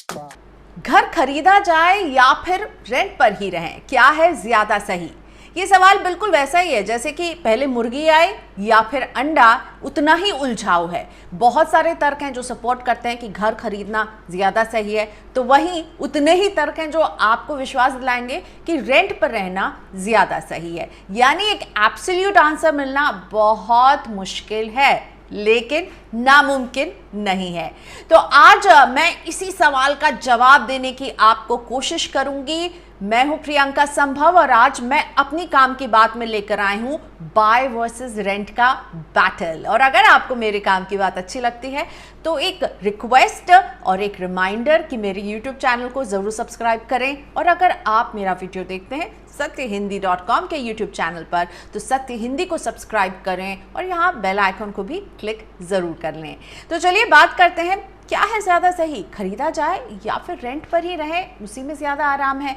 घर खरीदा जाए या फिर रेंट पर ही रहें, क्या है ज्यादा सही? ये सवाल बिल्कुल वैसा ही है जैसे कि पहले मुर्गी आए या फिर अंडा, उतना ही उलझाव है। बहुत सारे तर्क हैं जो सपोर्ट करते हैं कि घर खरीदना ज्यादा सही है, तो वहीं उतने ही तर्क हैं जो आपको विश्वास दिलाएंगे कि रेंट पर रहना ज्यादा सही है। यानी एक एब्सोल्यूट आंसर मिलना बहुत मुश्किल है, लेकिन नामुमकिन नहीं है। तो आज मैं इसी सवाल का जवाब देने की आपको कोशिश करूंगी। मैं हूं प्रियंका संभव और आज मैं अपनी काम की बात में लेकर आई हूं बाय वर्सेस रेंट का बैटल। और अगर आपको मेरे काम की बात अच्छी लगती है तो एक रिक्वेस्ट और एक रिमाइंडर कि मेरे YouTube चैनल को जरूर सब्सक्राइब करें, और अगर आप मेरा वीडियो देखते हैं satyhindi.com के YouTube चैनल पर तो सत्य हिंदी को सब्सक्राइब करें और यहाँ बेल आइकन को भी क्लिक जरूर कर लें। तो चलिए बात करते हैं, क्या है ज्यादा सही, खरीदा जाए या फिर रेंट पर ही रहे, उसी में ज्यादा आराम है?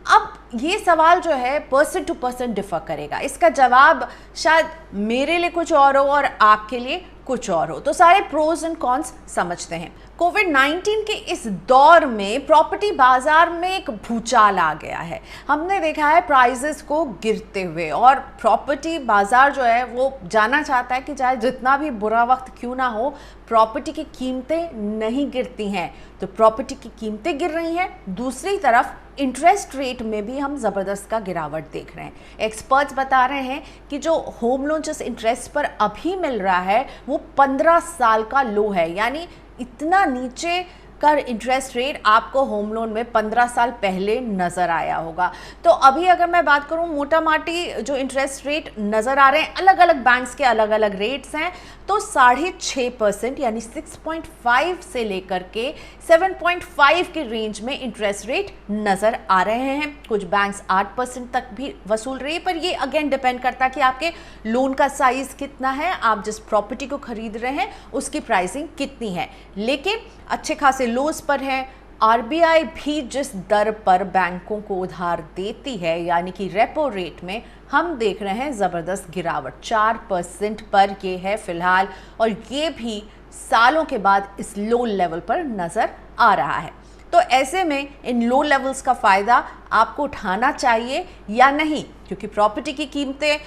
अब ये सवाल जो है पर्सन टू पर्सन डिफर करेगा। इसका जवाब शायद मेरे लिए कुछ और हो और आपके लिए कुछ और हो। तो सारे प्रोज एंड कॉन्स समझते हैं। कोविड-19 के इस दौर में प्रॉपर्टी बाजार में एक भूचाल आ गया है। हमने देखा है प्राइसेस को गिरते हुए, और प्रॉपर्टी बाजार जो है वो जाना चाहता है कि चाहे जितना भी बुरा वक्त क्यों ना हो, प्रॉपर्टी की कीमतें नहीं गिरती हैं। तो प्रॉपर्टी की कीमतें गिर रही हैं, दूसरी तरफ इंटरेस्ट रेट में भी हम ज़बरदस्त का गिरावट देख रहे हैं। एक्सपर्ट्स बता रहे हैं कि जो होम लोन जिस इंटरेस्ट पर अभी मिल रहा है वो 15 साल का लो है। यानी इतना नीचे का इंटरेस्ट रेट आपको होम लोन में 15 साल पहले नज़र आया होगा। तो अभी अगर मैं बात करूं, मोटा माटी जो इंटरेस्ट रेट नज़र आ रहे हैं, अलग अलग बैंक्स के अलग अलग रेट्स हैं, तो 6.5% यानी 6.5 से लेकर के 7.5 के रेंज में इंटरेस्ट रेट नज़र आ रहे हैं। कुछ बैंक्स 8% तक भी वसूल रही है, पर ये अगेन डिपेंड करता है कि आपके लोन का साइज़ कितना है, आप जिस प्रॉपर्टी को खरीद रहे हैं उसकी प्राइसिंग कितनी है। लेकिन अच्छे खासे लोस पर है। आरबीआई भी जिस दर पर बैंकों को उधार देती है, यानी कि रेपो रेट में, हम देख रहे हैं ज़बरदस्त गिरावट 4% पर ये है फिलहाल, और ये भी सालों के बाद इस लो लेवल पर नज़र आ रहा है। तो ऐसे में इन लो लेवल्स का फ़ायदा आपको उठाना चाहिए या नहीं, क्योंकि प्रॉपर्टी की कीमतें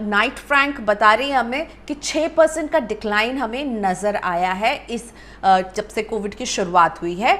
नाइट फ्रैंक बता रही है हमें कि 6% का डिक्लाइन हमें नज़र आया है इस जब से कोविड की शुरुआत हुई है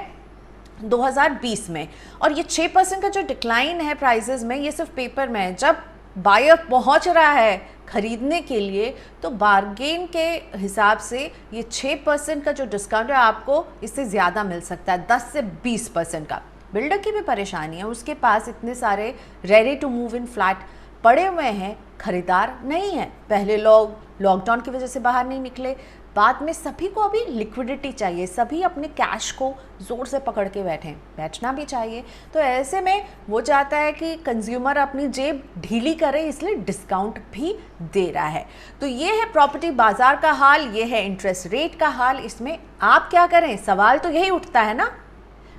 2020 में। और ये 6% का जो डिक्लाइन है प्राइसेस में, ये सिर्फ पेपर में है। जब बायर पहुंच रहा है खरीदने के लिए तो बार्गेन के हिसाब से ये 6% का जो डिस्काउंट है आपको इससे ज़्यादा मिल सकता है, 10 से 20% का। बिल्डर की भी परेशानी है, उसके पास इतने सारे ready to move in flat पड़े हुए हैं, खरीदार नहीं है। पहले लोग लॉकडाउन की वजह से बाहर नहीं निकले, बाद में सभी को अभी लिक्विडिटी चाहिए, सभी अपने कैश को ज़ोर से पकड़ के बैठना भी चाहिए। तो ऐसे में वो चाहता है कि कंज्यूमर अपनी जेब ढीली करे, इसलिए डिस्काउंट भी दे रहा है। तो ये है प्रॉपर्टी बाजार का हाल, ये है इंटरेस्ट रेट का हाल। इसमें आप क्या करें, सवाल तो यही उठता है ना।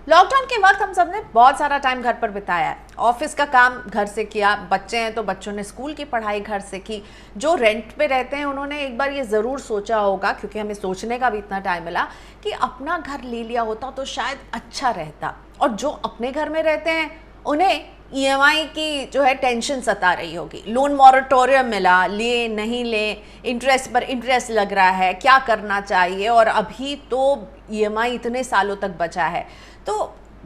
लॉकडाउन के वक्त हम सब ने बहुत सारा टाइम घर पर बिताया है, ऑफिस का काम घर से किया, बच्चे हैं तो बच्चों ने स्कूल की पढ़ाई घर से की। जो रेंट पे रहते हैं उन्होंने एक बार ये ज़रूर सोचा होगा, क्योंकि हमें सोचने का भी इतना टाइम मिला, कि अपना घर ले लिया होता तो शायद अच्छा रहता। और जो अपने घर में रहते हैं उन्हें ईएमआई की जो है टेंशन सता रही होगी, लोन मॉरेटोरियम मिला, ले नहीं ले, इंटरेस्ट पर इंटरेस्ट लग रहा है, क्या करना चाहिए, और अभी तो ईएमआई इतने सालों तक बचा है। तो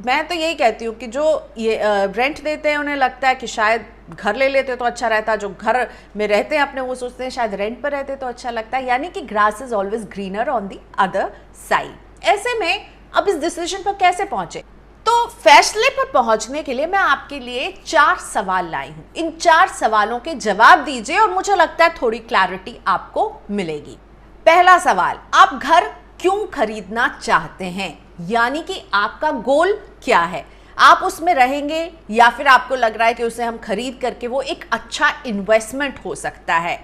मैं तो यही कहती हूँ कि जो ये रेंट देते हैं उन्हें लगता है कि शायद घर ले लेते तो अच्छा रहता, जो घर में रहते हैं अपने वो सोचते हैं शायद रेंट पर रहते तो अच्छा लगता है। यानी कि grass is always greener on the other side. ऐसे में अब इस डिसीजन पर कैसे पहुंचे? तो फैसले पर पहुंचने के लिए मैं आपके लिए 4 सवाल लाई हूं। इन 4 सवालों के जवाब दीजिए और मुझे लगता है थोड़ी क्लैरिटी आपको मिलेगी। पहला सवाल, आप घर क्यों खरीदना चाहते हैं, यानी कि आपका गोल क्या है? आप उसमें रहेंगे या फिर आपको लग रहा है कि उसे हम खरीद करके वो एक अच्छा इन्वेस्टमेंट हो सकता है?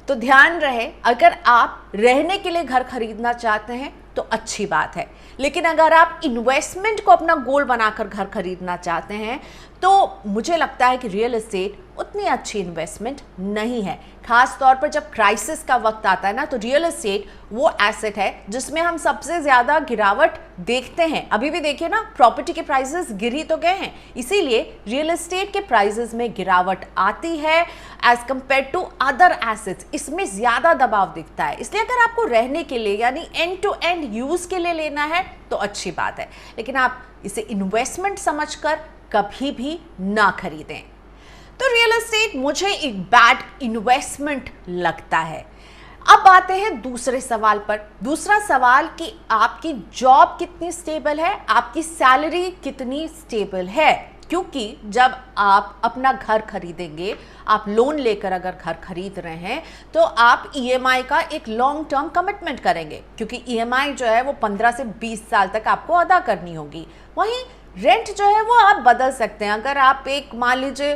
तो ध्यान रहे, अगर आप रहने के लिए घर खरीदना चाहते हैं तो अच्छी बात है। लेकिन अगर आप इन्वेस्टमेंट को अपना गोल बनाकर घर खरीदना चाहते हैं तो मुझे लगता है कि रियल एस्टेट उतनी अच्छी इन्वेस्टमेंट नहीं है। खास तौर पर जब क्राइसिस का वक्त आता है ना, तो रियल एस्टेट वो एसेट है जिसमें हम सबसे ज्यादा गिरावट देखते हैं। अभी भी देखिए ना, प्रॉपर्टी के प्राइसेस गिर ही तो गए हैं, इसीलिए रियल एस्टेट के प्राइसेस में गिरावट आती है as compare to other assets. इसमें ज्यादा दबाव दिखता है। इसलिए अगर आपको रहने के लिए यानी एंड टू एंड यूज के लिए लेना है तो अच्छी बात है, लेकिन आप इसे इन्वेस्टमेंट समझकर कभी भी ना खरीदें। तो रियल एस्टेट मुझे एक बैड इन्वेस्टमेंट लगता है। अब आते हैं दूसरे सवाल पर। दूसरा सवाल कि आपकी जॉब कितनी स्टेबल है, आपकी सैलरी कितनी स्टेबल है। क्योंकि जब आप अपना घर खरीदेंगे, आप लोन लेकर अगर घर खरीद रहे हैं तो आप ईएमआई का एक लॉन्ग टर्म कमिटमेंट करेंगे, क्योंकि ईएमआई जो है वो 15 से 20 साल तक आपको अदा करनी होगी। वहीं रेंट जो है वो आप बदल सकते हैं। अगर आप एक मान लीजिए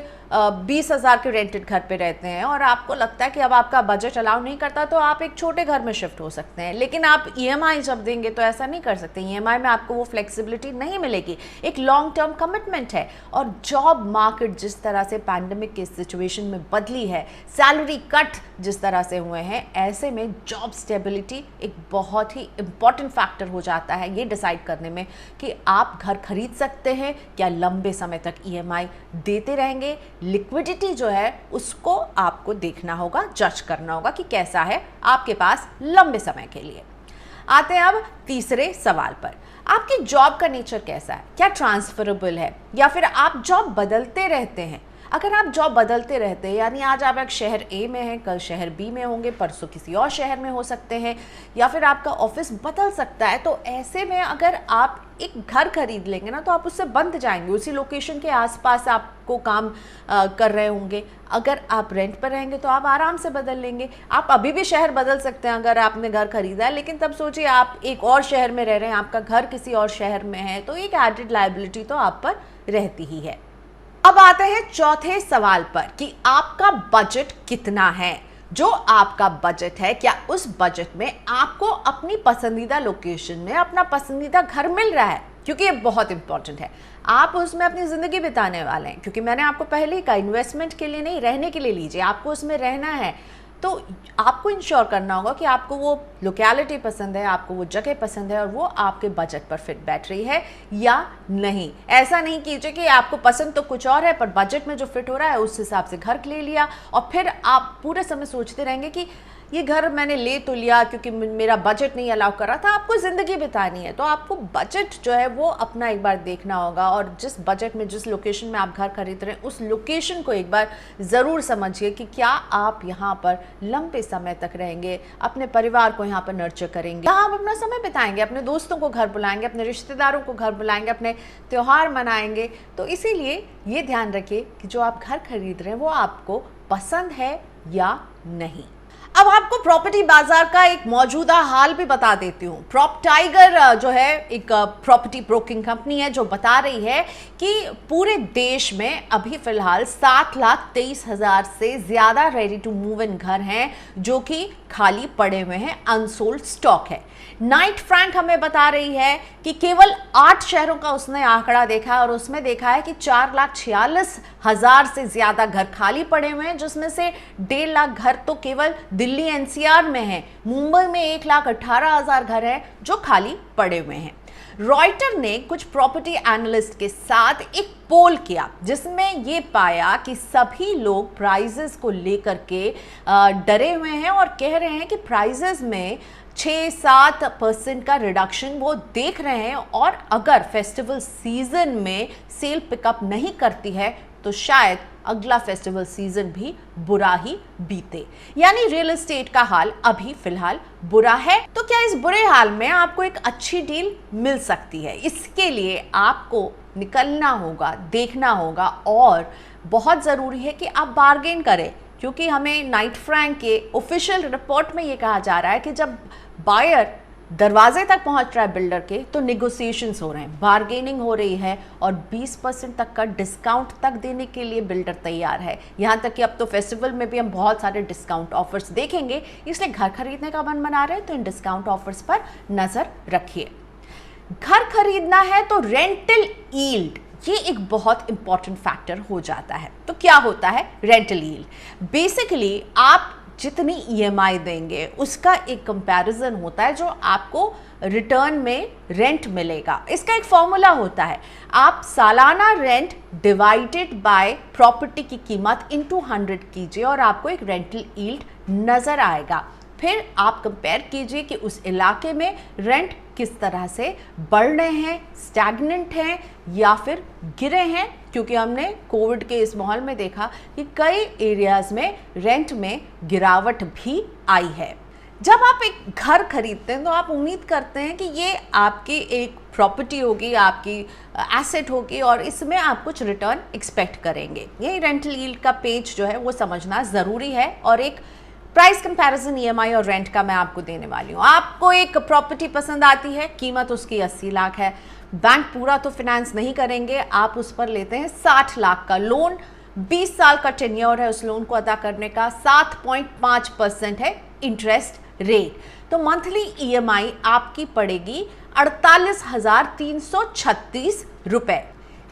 20,000 के रेंटेड घर पे रहते हैं और आपको लगता है कि अब आपका बजट अलाउ नहीं करता, तो आप एक छोटे घर में शिफ्ट हो सकते हैं। लेकिन आप ईएमआई जब देंगे तो ऐसा नहीं कर सकते। ईएमआई में आपको वो फ्लेक्सिबिलिटी नहीं मिलेगी। एक लॉन्ग टर्म कमिटमेंट है। और जॉब मार्केट जिस तरह से पैंडेमिक के सिचुएशन में बदली है, सैलरी कट जिस तरह से हुए हैं, ऐसे में जॉब स्टेबिलिटी एक बहुत ही इंपॉर्टेंट फैक्टर हो जाता है ये डिसाइड करने में कि आप घर खरीद सकते हैं क्या लंबे समय तक ईएमआई देते रहेंगे। लिक्विडिटी जो है उसको आपको देखना होगा, जज करना होगा कि कैसा है आपके पास लंबे समय के लिए। आते हैं अब तीसरे सवाल पर। आपकी जॉब का नेचर कैसा है? क्या ट्रांसफरेबल है या फिर आप जॉब बदलते रहते हैं? अगर आप जॉब बदलते रहते हैं, यानी आज आप एक शहर ए में हैं, कल शहर बी में होंगे, परसों किसी और शहर में हो सकते हैं, या फिर आपका ऑफिस बदल सकता है, तो ऐसे में अगर आप एक घर खरीद लेंगे ना तो आप उससे बंध जाएंगे। उसी लोकेशन के आसपास आपको काम कर रहे होंगे। अगर आप रेंट पर रहेंगे तो आप आराम से बदल लेंगे। आप अभी भी शहर बदल सकते हैं अगर आपने घर खरीदा है, लेकिन तब सोचिए आप एक और शहर में रह रहे हैं, आपका घर किसी और शहर में है, तो एक एडेड लायबिलिटी तो आप पर रहती ही है। अब आते हैं चौथे सवाल पर कि आपका बजट कितना है। जो आपका बजट है, क्या उस बजट में आपको अपनी पसंदीदा लोकेशन में अपना पसंदीदा घर मिल रहा है? क्योंकि ये बहुत इंपॉर्टेंट है। आप उसमें अपनी ज़िंदगी बिताने वाले हैं, क्योंकि मैंने आपको पहले ही कहा इन्वेस्टमेंट के लिए नहीं, रहने के लिए लीजिए। आपको उसमें रहना है तो आपको इंश्योर करना होगा कि आपको वो लोकेलिटी पसंद है, आपको वो जगह पसंद है और वो आपके बजट पर फिट बैठ रही है या नहीं। ऐसा नहीं कीजिए कि आपको पसंद तो कुछ और है पर बजट में जो फिट हो रहा है उस हिसाब से घर ले लिया और फिर आप पूरे समय सोचते रहेंगे कि ये घर मैंने ले तो लिया क्योंकि मेरा बजट नहीं अलाउ कर रहा था। आपको ज़िंदगी बितानी है तो आपको बजट जो है वो अपना एक बार देखना होगा, और जिस बजट में जिस लोकेशन में आप घर खरीद रहे हैं उस लोकेशन को एक बार ज़रूर समझिए कि क्या आप यहाँ पर लंबे समय तक रहेंगे, अपने परिवार को यहाँ पर नर्चर करेंगे, यहाँ आप अपना समय बिताएंगे, अपने दोस्तों को घर बुलाएंगे, अपने रिश्तेदारों को घर बुलाएंगे, अपने त्यौहार मनाएंगे। तो इसीलिए ये ध्यान रखिए कि जो आप घर खरीद रहे हैं वो आपको पसंद है या नहीं। अब आपको प्रॉपर्टी बाजार का एक मौजूदा हाल भी बता देती हूँ। प्रॉपटाइगर जो है एक प्रॉपर्टी ब्रोकिंग कंपनी है जो बता रही है कि पूरे देश में अभी फिलहाल 7,23,000 से ज़्यादा रेडी टू मूव इन घर हैं जो कि खाली पड़े हुए हैं, अनसोल्ड स्टॉक है। नाइट फ्रैंक हमें बता रही है कि केवल 8 शहरों का उसने आंकड़ा देखा और उसमें देखा है कि 4,46,000 से ज्यादा घर खाली पड़े हुए हैं, जिसमें से 1.5 लाख घर तो केवल दिल्ली एनसीआर में है। मुंबई में 1,18,000 घर हैं जो खाली पड़े हुए हैं। रॉयटर ने कुछ प्रॉपर्टी एनालिस्ट के साथ एक पोल किया जिसमें ये पाया कि सभी लोग प्राइजेस को लेकर के डरे हुए हैं और कह रहे हैं कि प्राइजेस में 6-7% का रिडक्शन वो देख रहे हैं, और अगर फेस्टिवल सीजन में सेल पिकअप नहीं करती है तो शायद अगला फेस्टिवल सीजन भी बुरा ही बीते। यानी रियल एस्टेट का हाल अभी फिलहाल बुरा है। तो क्या इस बुरे हाल में आपको एक अच्छी डील मिल सकती है? इसके लिए आपको निकलना होगा, देखना होगा, और बहुत ज़रूरी है कि आप बार्गेन करें, क्योंकि हमें नाइट फ्रैंक के ऑफिशियल रिपोर्ट में ये कहा जा रहा है कि जब बायर दरवाजे तक पहुंच रहा है बिल्डर के, तो निगोशिएशंस हो रहे हैं, बार्गेनिंग हो रही है और 20% तक का डिस्काउंट तक देने के लिए बिल्डर तैयार है। यहां तक कि अब तो फेस्टिवल में भी हम बहुत सारे डिस्काउंट ऑफर्स देखेंगे, इसलिए घर खरीदने का मन बना रहे हैं तो इन डिस्काउंट ऑफर्स पर नजर रखिए। घर खरीदना है तो रेंटल यील्ड, ये एक बहुत इंपॉर्टेंट फैक्टर हो जाता है। तो क्या होता है रेंटल यील्ड? बेसिकली आप जितनी ईएमआई देंगे उसका एक कंपैरिजन होता है जो आपको रिटर्न में रेंट मिलेगा। इसका एक फॉर्मूला होता है, आप सालाना रेंट डिवाइडेड बाय प्रॉपर्टी की कीमत इनटू 100 कीजिए और आपको एक रेंटल यील्ड नजर आएगा। फिर आप कंपेयर कीजिए कि उस इलाके में रेंट किस तरह से बढ़ रहे हैं, स्टैग्नेंट हैं या फिर गिरे हैं, क्योंकि हमने कोविड के इस माहौल में देखा कि कई एरियाज में रेंट में गिरावट भी आई है। जब आप एक घर खरीदते हैं तो आप उम्मीद करते हैं कि ये आपकी एक प्रॉपर्टी होगी, आपकी एसेट होगी और इसमें आप कुछ रिटर्न एक्सपेक्ट करेंगे। यही रेंटल यील्ड का पेज जो है वो समझना ज़रूरी है और एक प्राइस कंपैरिजन ईएमआई और रेंट का मैं आपको देने वाली हूँ। आपको एक प्रॉपर्टी पसंद आती है, कीमत उसकी 80 लाख है, बैंक पूरा तो फाइनेंस नहीं करेंगे, आप उस पर लेते हैं 60 लाख का लोन, 20 साल का टेन्योर है उस लोन को अदा करने का, 7.5% है इंटरेस्ट रेट, तो मंथली ईएमआई आपकी पड़ेगी 48,336 रुपए।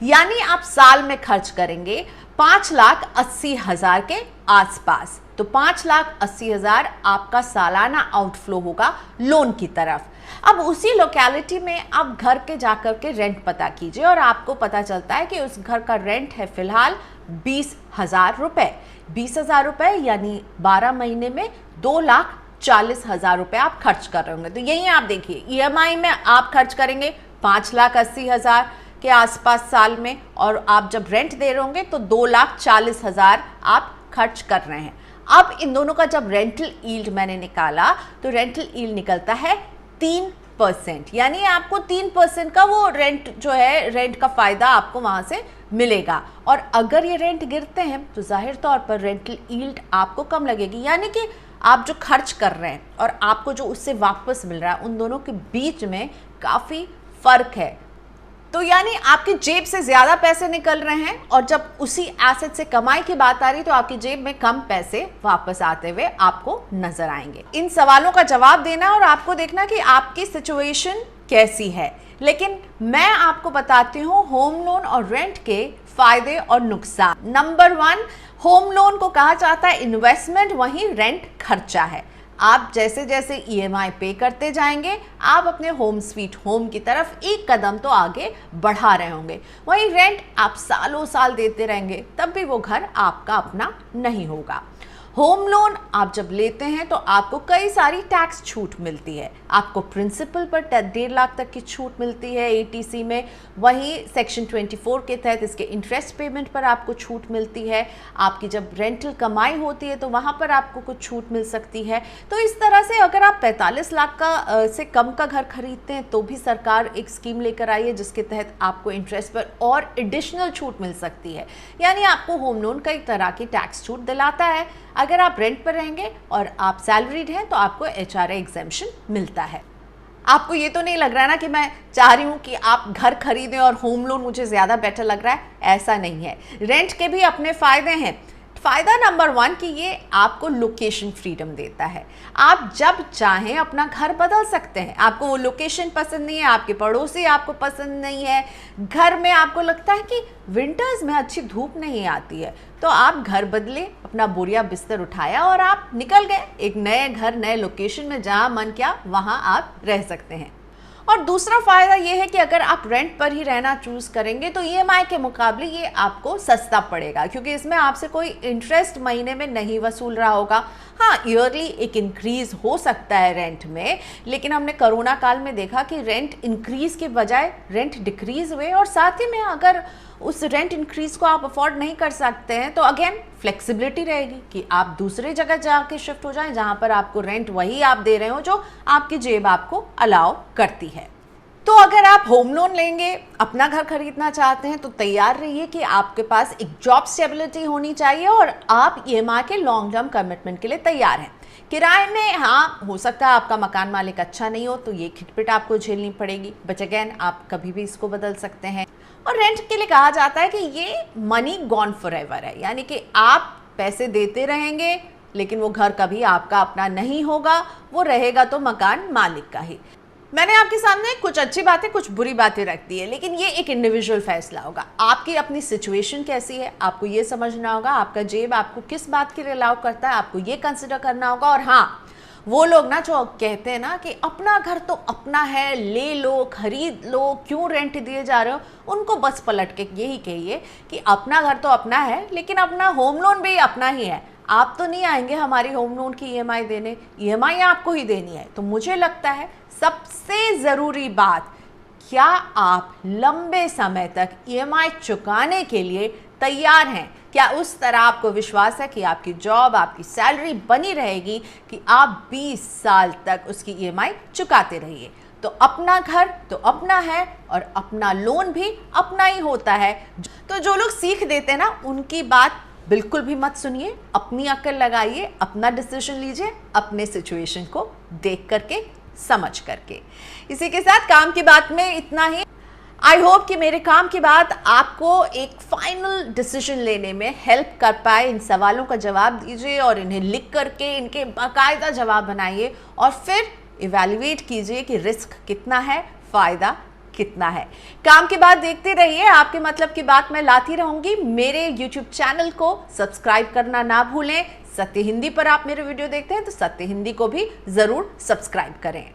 यानी आप साल में खर्च करेंगे 5,80,000 के आसपास। तो 5,80,000 आपका सालाना आउटफ्लो होगा लोन की तरफ। अब उसी लोकेलिटी में आप घर के जाकर के रेंट पता कीजिए और आपको पता चलता है कि उस घर का रेंट है फिलहाल 20,000 रुपए। 20,000 रुपए यानी 12 महीने में 2,40,000 रुपए आप खर्च कर रहे होंगे। तो यही आप देखिए, ईएमआई में आप खर्च करेंगे 5,80,000 के आसपास साल में, और आप जब रेंट दे रहे होंगे तो 2,40,000 आप खर्च कर रहे हैं। अब इन दोनों का जब रेंटल यील्ड मैंने निकाला तो रेंटल यील्ड निकलता है 3%, यानी आपको 3% का वो रेंट जो है, रेंट का फायदा आपको वहां से मिलेगा। और अगर ये रेंट गिरते हैं तो जाहिर तौर पर रेंटल यील्ड आपको कम लगेगी, यानी कि आप जो खर्च कर रहे हैं और आपको जो उससे वापस मिल रहा है उन दोनों के बीच में काफी फर्क है। तो यानी आपकी जेब से ज्यादा पैसे निकल रहे हैं और जब उसी एसेट से कमाई की बात आ रही तो आपकी जेब में कम पैसे वापस आते हुए आपको नजर आएंगे। इन सवालों का जवाब देना और आपको देखना कि आपकी सिचुएशन कैसी है। लेकिन मैं आपको बताती हूँ होम लोन और रेंट के फायदे और नुकसान। नंबर 1, होम लोन को कहा जाता है इन्वेस्टमेंट, वहीं रेंट खर्चा है। आप जैसे जैसे ईएमआई पे करते जाएंगे आप अपने होम स्वीट होम की तरफ एक कदम तो आगे बढ़ा रहे होंगे। वहीं रेंट आप सालों साल देते रहेंगे तब भी वो घर आपका अपना नहीं होगा। होम लोन आप जब लेते हैं तो आपको कई सारी टैक्स छूट मिलती है। आपको प्रिंसिपल पर 1.5 लाख तक की छूट मिलती है एटीसी में, वहीं सेक्शन 24 के तहत इसके इंटरेस्ट पेमेंट पर आपको छूट मिलती है। आपकी जब रेंटल कमाई होती है तो वहां पर आपको कुछ छूट मिल सकती है। तो इस तरह से अगर आप 45 लाख का से कम का घर खरीदते हैं तो भी सरकार एक स्कीम लेकर आई है जिसके तहत आपको इंटरेस्ट पर और एडिशनल छूट मिल सकती है। यानी आपको होम लोन कई तरह की टैक्स छूट दिलाता है। अगर आप रेंट पर रहेंगे और आप सैलरीड हैं तो आपको एचआरए एग्जेम्पशन मिलता है। आपको ये तो नहीं लग रहा है ना कि मैं चाह रही हूँ कि आप घर खरीदें और होम लोन मुझे ज़्यादा बेटर लग रहा है, ऐसा नहीं है। रेंट के भी अपने फ़ायदे हैं। फ़ायदा नंबर 1 कि ये आपको लोकेशन फ्रीडम देता है। आप जब चाहें अपना घर बदल सकते हैं। आपको वो लोकेशन पसंद नहीं है, आपके पड़ोसी आपको पसंद नहीं है, घर में आपको लगता है कि विंटर्स में अच्छी धूप नहीं आती है, तो आप घर बदले, अपना बोरिया बिस्तर उठाया और आप निकल गए एक नए घर नए लोकेशन में, जहाँ मन किया वहाँ आप रह सकते हैं। और दूसरा फ़ायदा ये है कि अगर आप रेंट पर ही रहना चूज़ करेंगे तो ईएमआई के मुकाबले ये आपको सस्ता पड़ेगा, क्योंकि इसमें आपसे कोई इंटरेस्ट महीने में नहीं वसूल रहा होगा। हाँ, ईयरली एक इंक्रीज़ हो सकता है रेंट में, लेकिन हमने कोरोना काल में देखा कि रेंट इंक्रीज़ के बजाय रेंट डिक्रीज़ हुए। और साथ ही में अगर उस रेंट इंक्रीज़ को आप अफोर्ड नहीं कर सकते हैं तो अगेन फ्लेक्सिबिलिटी रहेगी कि आप दूसरे जगह जाके शिफ्ट हो जाएं जहां पर आपको रेंट वही आप दे रहे हो जो आपकी जेब आपको अलाउ करती है। तो अगर आप होम लोन लेंगे, अपना घर खरीदना चाहते हैं तो तैयार रहिए कि आपके पास एक जॉब स्टेबिलिटी होनी चाहिए और आप ईएमआई के लॉन्ग टर्म कमिटमेंट के लिए तैयार हैं। किराए में हाँ हो सकता है आपका मकान मालिक अच्छा नहीं हो तो ये खिटपिट आपको झेलनी पड़ेगी, बट अगेन आप कभी भी इसको बदल सकते हैं। और रेंट के लिए कहा जाता है कि ये मनी गॉन फॉरएवर है, यानी कि आप पैसे देते रहेंगे लेकिन वो घर कभी आपका अपना नहीं होगा, वो रहेगा तो मकान मालिक का ही। मैंने आपके सामने कुछ अच्छी बातें कुछ बुरी बातें रख दी है, लेकिन ये एक इंडिविजुअल फैसला होगा। आपकी अपनी सिचुएशन कैसी है आपको ये समझना होगा, आपका जेब आपको किस बात के लिए अलाउ करता है आपको ये कंसिडर करना होगा। और हाँ, वो लोग ना जो कहते हैं ना कि अपना घर तो अपना है, ले लो खरीद लो, क्यों रेंट दिए जा रहे हो, उनको बस पलट के यही कहिए कि अपना घर तो अपना है लेकिन अपना होम लोन भी अपना ही है। आप तो नहीं आएंगे हमारी होम लोन की ईएमआई देने, ईएमआई आपको ही देनी है। तो मुझे लगता है सबसे ज़रूरी बात, क्या आप लंबे समय तक ईएमआई चुकाने के लिए तैयार हैं? क्या उस तरह आपको विश्वास है कि आपकी जॉब आपकी सैलरी बनी रहेगी कि आप 20 साल तक उसकी ईएमआई चुकाते रहिए? तो अपना घर तो अपना है और अपना लोन भी अपना ही होता है। तो जो लोग सीख देते हैं ना उनकी बात बिल्कुल भी मत सुनिए, अपनी अक्ल लगाइए, अपना डिसीजन लीजिए, अपने सिचुएशन को देख करके समझ करके। इसी के साथ काम की बात में इतना ही। आई होप कि मेरे काम की बात आपको एक फाइनल डिसीजन लेने में हेल्प कर पाए। इन सवालों का जवाब दीजिए और इन्हें लिख करके इनके बाकायदा जवाब बनाइए और फिर इवैल्यूएट कीजिए कि रिस्क कितना है, फायदा कितना है। काम की बात देखते रहिए, आपके मतलब की बात मैं लाती रहूंगी। मेरे YouTube चैनल को सब्सक्राइब करना ना भूलें। सत्य हिंदी पर आप मेरे वीडियो देखते हैं तो सत्य हिंदी को भी जरूर सब्सक्राइब करें।